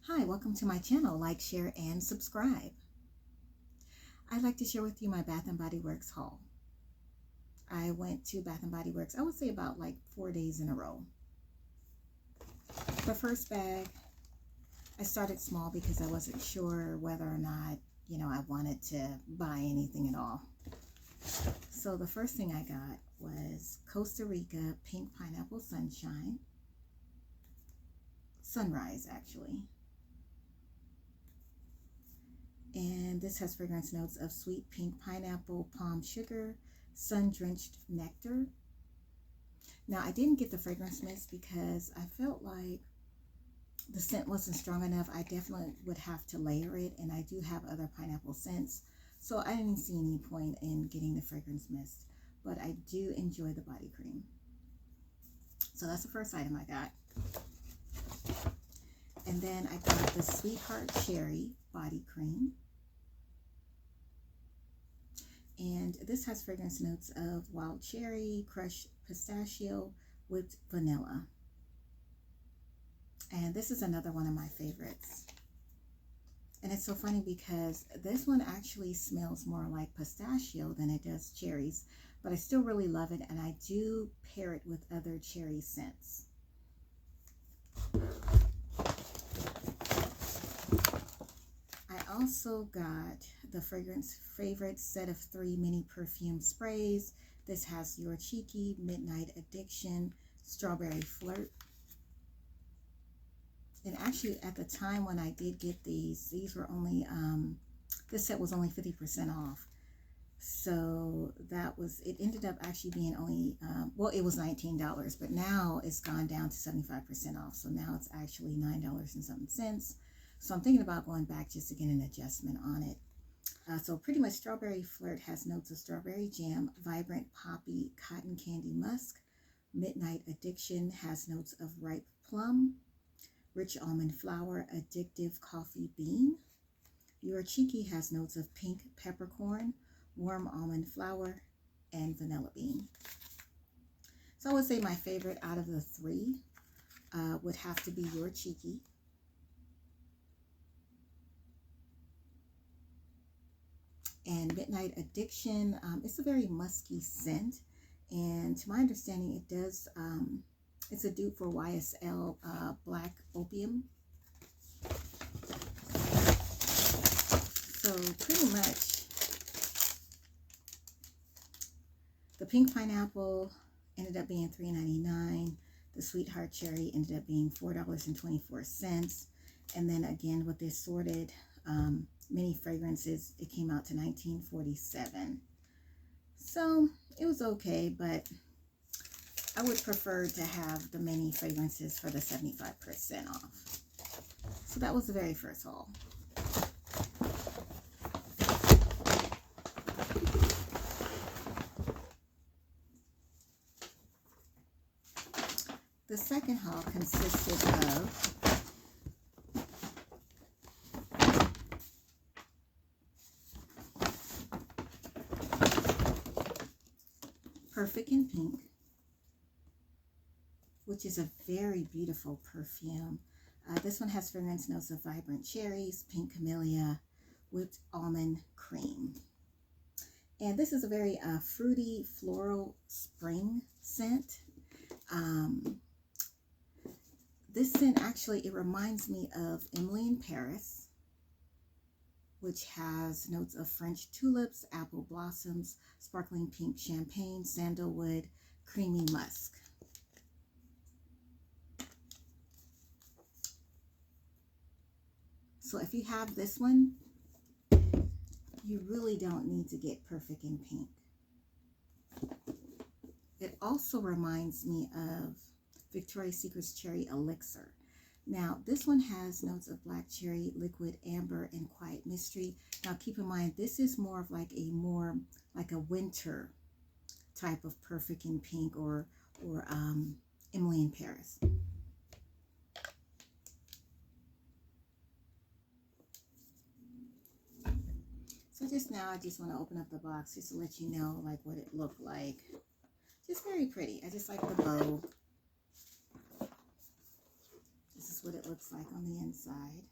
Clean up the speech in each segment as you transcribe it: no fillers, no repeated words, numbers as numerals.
Hi, welcome to my channel. Like, share, and subscribe. I'd like to share with you my Bath & Body Works haul. I went to Bath & Body Works, I would say about like 4 days in a row. The first bag, I started small because I wasn't sure whether or not, I wanted to buy anything at all. So the first thing I got was Costa Rica Pink Pineapple Sunrise actually. And this has fragrance notes of sweet pink pineapple, palm sugar, sun-drenched nectar. Now, I didn't get the fragrance mist because I felt like the scent wasn't strong enough. I definitely would have to layer it, and I do have other pineapple scents, so I didn't see any point in getting the fragrance mist, but I do enjoy the body cream. So that's the first item I got. And then I got the Sweetheart Cherry body cream. And this has fragrance notes of wild cherry, crushed pistachio, whipped vanilla. And this is another one of my favorites. And it's so funny because this one actually smells more like pistachio than it does cherries, but I still really love it, and I do pair it with other cherry scents. I also got the fragrance favorite set of 3 mini perfume sprays. This has Your Cheeky, Midnight Addiction, Strawberry Flirt. And actually at the time when I did get these were only, this set was only 50% off. So it ended up actually being only, well, it was $19, but now it's gone down to 75% off. So now it's actually $9 and something cents. So I'm thinking about going back just to get an adjustment on it. So pretty much Strawberry Flirt has notes of strawberry jam, vibrant poppy, cotton candy musk. Midnight Addiction has notes of ripe plum, rich almond flower, addictive coffee bean. Your Cheeky has notes of pink peppercorn, warm almond flower, and vanilla bean. So I would say my favorite out of the 3 would have to be Your Cheeky. And Midnight Addiction, it's a very musky scent, and to my understanding it does, it's a dupe for YSL Black Opium. So pretty much the Pink Pineapple ended up being $3.99. The Sweetheart Cherry ended up being $4.24. And then again with the assorted mini fragrances, it came out to $19.47. So it was okay, but I would prefer to have the mini fragrances for the 75% off. So that was the very first haul. The second haul consisted of Perfect in Pink, which is a very beautiful perfume. This one has fragrance notes of vibrant cherries, pink camellia, whipped almond cream. And this is a very fruity floral spring scent. This scent actually, it reminds me of Emily in Paris, which has notes of French tulips, apple blossoms, sparkling pink champagne, sandalwood, creamy musk. So if you have this one, you really don't need to get Perfect in Pink. It also reminds me of Victoria's Secret's Cherry Elixir. Now, this one has notes of black cherry, liquid amber, and quiet mystery. Now, keep in mind, this is more of like a winter type of Perfect in Pink or Emily in Paris. So just now, I just want to open up the box just to let you know like what it looked like. Just very pretty. I just like the bow. This is what it looks like on the inside.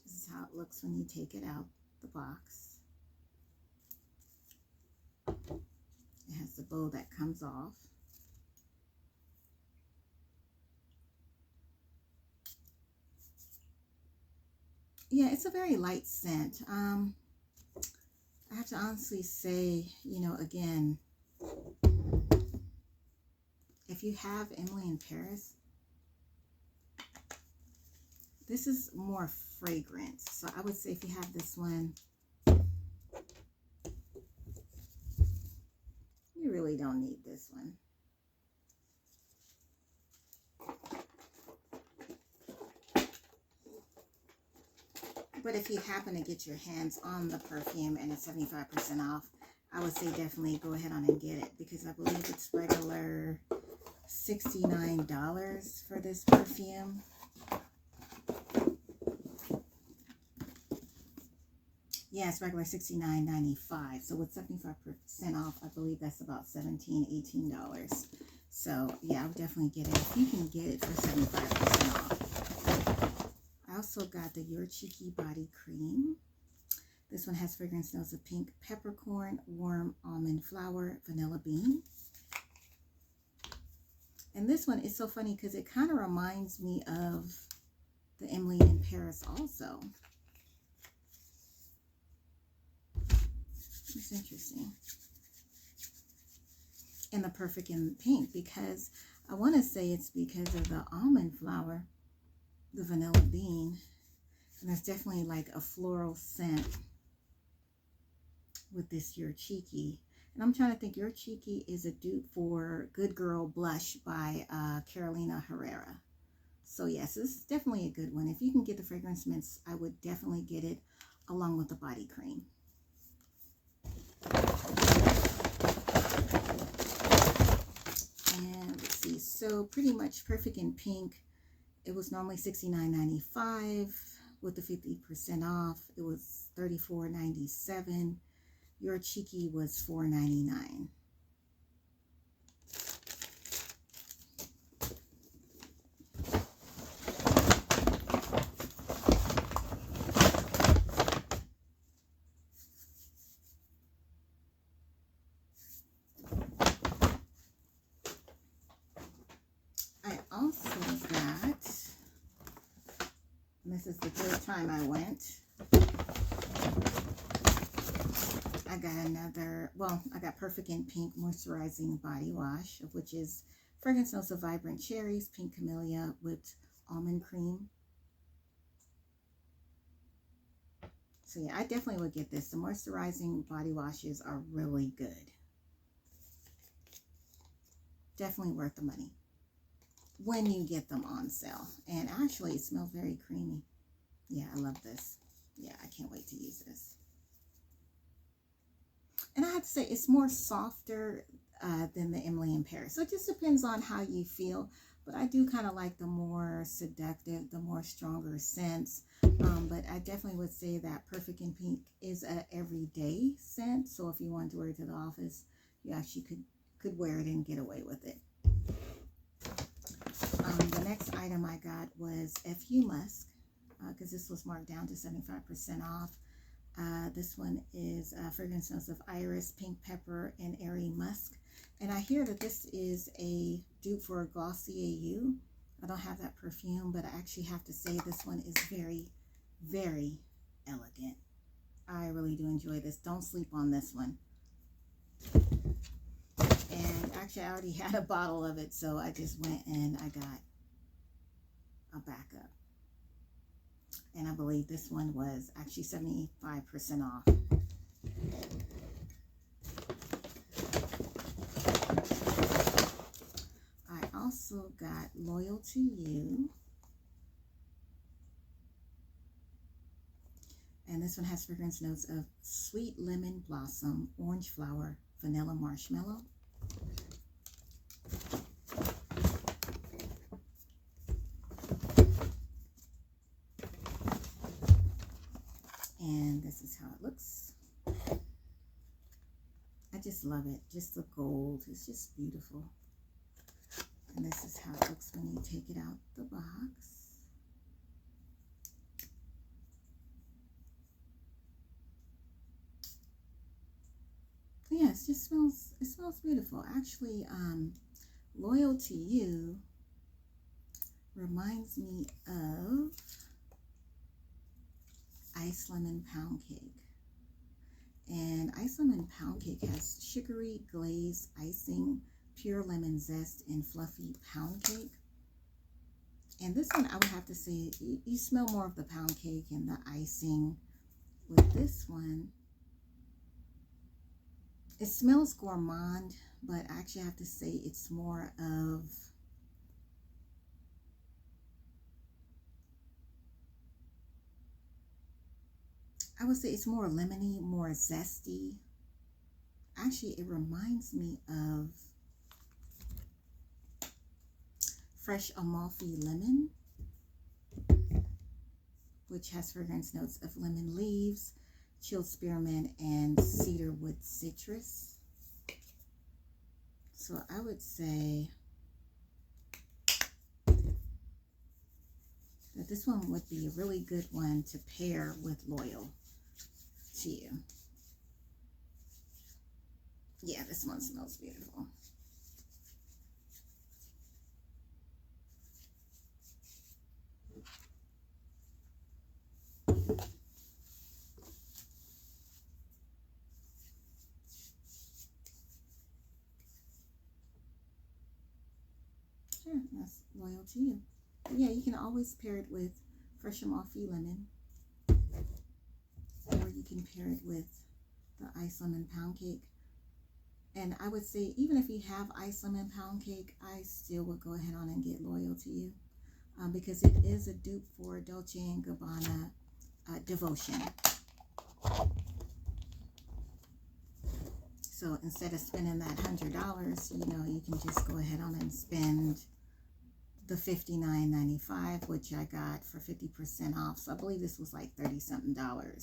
This is how it looks when you take it out the box. It has the bow that comes off. Yeah, it's a very light scent. I have to honestly say, you know, again, if you have Emily in Paris, this is more fragrance. So I would say if you have this one, you really don't need this one. But if you happen to get your hands on the perfume and it's 75% off, I would say definitely go ahead on and get it, because I believe it's regular $69 for this perfume. Yeah, it's regular $69.95. So with 75% off, I believe that's about $17, $18. So yeah, I would definitely get it if you can get it for 75% off. I also got the Your Cheeky Body Cream. This one has fragrance notes of pink peppercorn, warm almond flower, vanilla bean. And this one is so funny because it kind of reminds me of the Emily in Paris also. It's interesting. And the Perfect in Pink, because I want to say it's because of the almond flower, the vanilla bean, and there's definitely like a floral scent with this Your Cheeky. And I'm trying to think, Your Cheeky is a dupe for Good Girl Blush by Carolina Herrera. So yes, this is definitely a good one. If you can get the fragrance mints, I would definitely get it along with the body cream. And let's see, so pretty much Perfect in Pink, it was normally $69.95. With the 50% off, it was $34.97. Your Cheeky was $4.99. I also got, and this is the third time I went, I got another, well, I got Perfect in Pink Moisturizing Body Wash, which is fragrance notes of vibrant cherries, pink camellia with almond cream. So yeah, I definitely would get this. The moisturizing body washes are really good. Definitely worth the money when you get them on sale. And actually, it smells very creamy. Yeah, I love this. Yeah, I can't wait to use this. And I have to say, it's more softer than the Emily in Paris. So it just depends on how you feel. But I do kind of like the more seductive, the more stronger scents. But I definitely would say that Perfect in Pink is an everyday scent. So if you want to wear it to the office, you actually could wear it and get away with it. The next item I got was FU Musk, because this was marked down to 75% off. This one is fragrance notes of iris, pink pepper, and airy musk. And I hear that this is a dupe for Glossier You. I don't have that perfume, but I actually have to say this one is very, very elegant. I really do enjoy this. Don't sleep on this one. And actually, I already had a bottle of it, so I just went and I got a backup. And I believe this one was actually 75% off. I also got Loyal to You. And this one has fragrance notes of sweet lemon blossom, orange flower, vanilla marshmallow. And this is how it looks. I just love it. Just the gold. It's just beautiful. And this is how it looks when you take it out the box. Yeah, it smells beautiful. Actually, Loyal to You reminds me of Ice Lemon Pound Cake. And Ice Lemon Pound Cake has sugary glazed icing, pure lemon zest, and fluffy pound cake. And this one, I would have to say, you smell more of the pound cake and the icing. With this one, it smells gourmand, but I actually have to say it's more of, I would say it's more lemony, more zesty. Actually, it reminds me of Fresh Amalfi Lemon, which has fragrance notes of lemon leaves, chilled spearmint, and cedarwood citrus. So I would say that this one would be a really good one to pair with Loyal to You. Yeah, this one smells beautiful. Sure, that's Loyal to You. But yeah, you can always pair it with Fresh Amalfi Lemon, or you can pair it with the Ice Lemon Pound Cake. And I would say, even if you have Ice Lemon Pound Cake, I still would go ahead on and get Loyal to You, because it is a dupe for Dolce & Gabbana Devotion. So instead of spending that $100, you know, you can just go ahead on and spend the $59.95, which I got for 50% off. So I believe this was like $30-something. And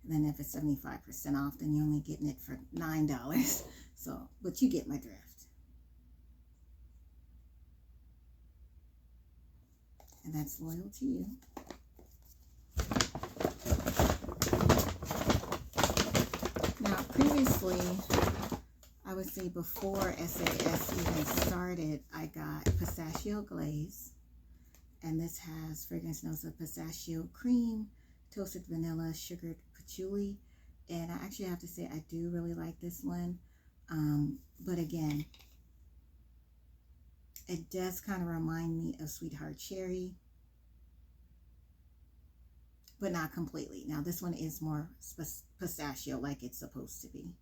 then if it's 75% off, then you're only getting it for $9. So, but you get my drift. And that's Loyal to You. Now, previously, I would say before SAS even started, I got Pistachio Glaze. And this has fragrance notes of pistachio cream, toasted vanilla, sugared patchouli. And I actually have to say I do really like this one. But again, it does kind of remind me of Sweetheart Cherry, but not completely. Now this one is more pistachio, like it's supposed to be.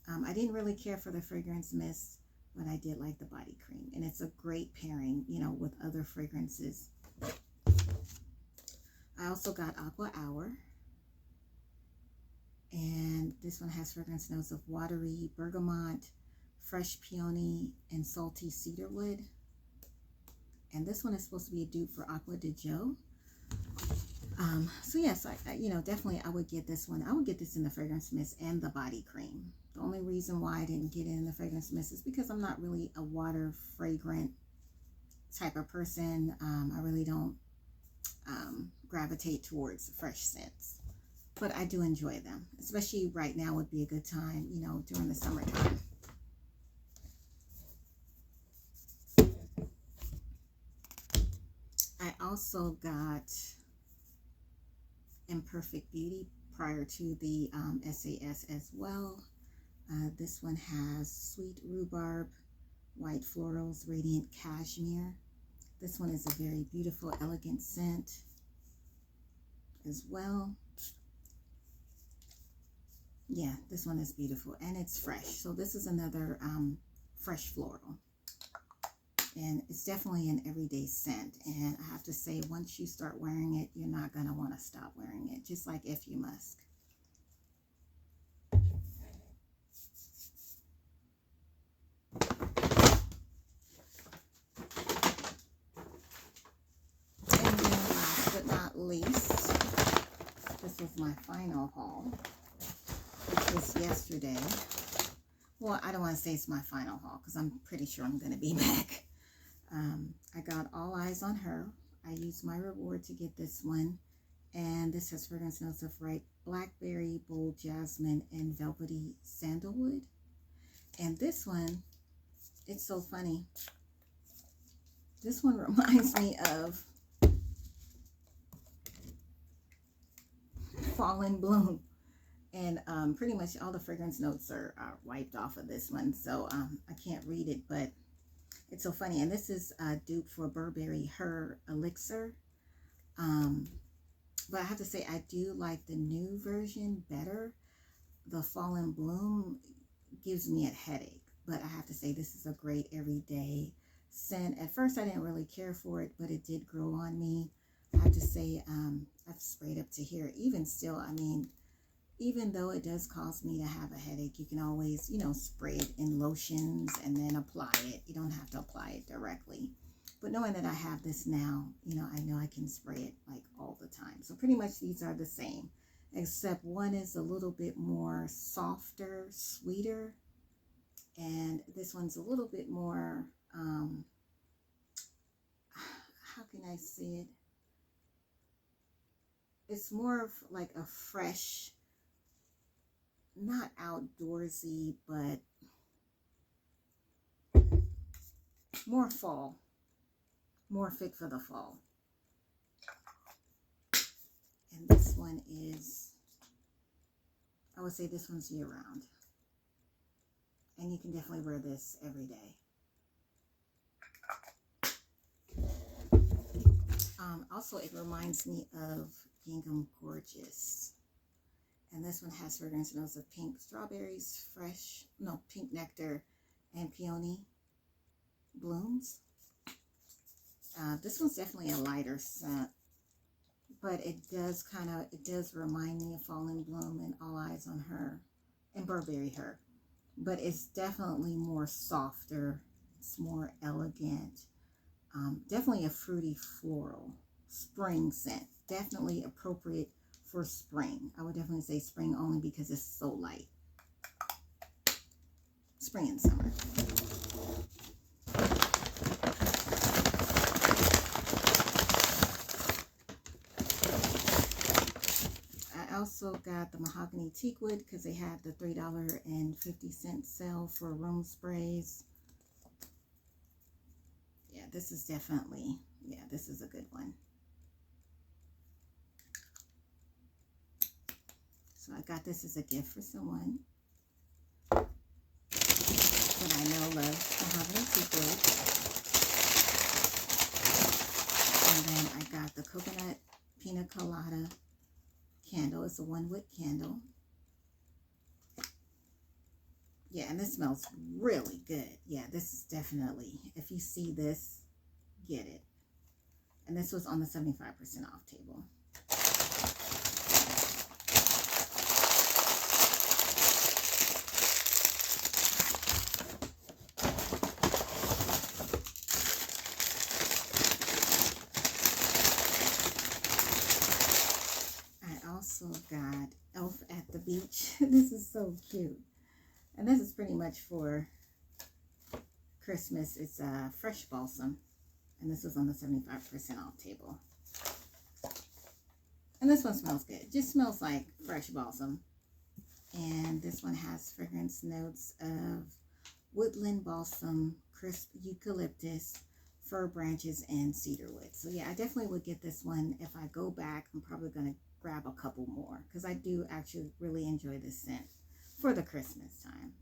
I didn't really care for the fragrance mist, but I did like the body cream, and it's a great pairing, you know, with other fragrances. I also got Aqua Hour, and this one has fragrance notes of watery bergamot, fresh peony, and salty cedarwood. And this one is supposed to be a dupe for Aqua de Joe. So yes, I you know, definitely I would get this one. I would get this in the fragrance mist and the body cream. The only reason why I didn't get it in the fragrance mist is because I'm not really a water fragrant type of person. I really don't gravitate towards fresh scents, but I do enjoy them, especially right now would be a good time, you know, during the summertime. I also got Imperfect Beauty prior to the SAS as well. This one has sweet rhubarb, white florals, radiant cashmere. This one is a very beautiful, elegant scent as well. Yeah, this one is beautiful, and it's fresh. So this is another fresh floral. And it's definitely an everyday scent. And I have to say, once you start wearing it, you're not going to want to stop wearing it. Just like If You Musk. And then last but not least, this was my final haul. which was yesterday. Well, I don't want to say it's my final haul because I'm pretty sure I'm going to be back. I got All Eyes on Her. I used my reward to get this one. And this has fragrance notes of ripe blackberry, bold jasmine, and velvety sandalwood. And this one, it's so funny. This one reminds me of Fall in Bloom. And pretty much all the fragrance notes are wiped off of this one. So I can't read it, but it's so funny. And this is a dupe for Burberry Her Elixir. But I have to say, I do like the new version better. The Fall in Bloom gives me a headache. But I have to say, this is a great everyday scent. At first, I didn't really care for it, but it did grow on me. I have to say, I've sprayed up to here. Even still, I mean, even though it does cause me to have a headache, you can always, you know, spray it in lotions and then apply it. You don't have to apply it directly. But knowing that I have this now, you know I can spray it like all the time. So pretty much these are the same, except one is a little bit more softer, sweeter. And this one's a little bit more, how can I say it? It's more of like a fresh, not outdoorsy, but more fall, more fit for the fall. And this one is, I would say this one's year round. And you can definitely wear this every day. Also, it reminds me of Gingham Gorgeous. And this one has fragrance notes of pink strawberries, pink nectar, and peony blooms. This one's definitely a lighter scent, but it does remind me of Fall in Bloom and All Eyes on Her and Burberry Her. But it's definitely more softer. It's more elegant. Definitely a fruity floral spring scent. Definitely appropriate for spring. I would definitely say spring only because it's so light. Spring and summer. I also got the Mahogany Teakwood because they had the $3.50 sale for room sprays. Yeah, this is definitely, this is a good one. So I got this as a gift for someone that I know loves Mahogany Teakwood. And then I got the Coconut Pina Colada candle. It's a 1-wick candle. Yeah, and this smells really good. Yeah, this is definitely, if you see this, get it. And this was on the 75% off table. Also got Elf at the Beach. This is so cute. And this is pretty much for Christmas. It's a fresh balsam. And this was on the 75% off table. And this one smells good. It just smells like fresh balsam. And this one has fragrance notes of woodland balsam, crisp eucalyptus, fir branches, and cedarwood. So yeah, I definitely would get this one. If I go back, I'm probably going to grab a couple more because I do actually really enjoy this scent for the Christmas time.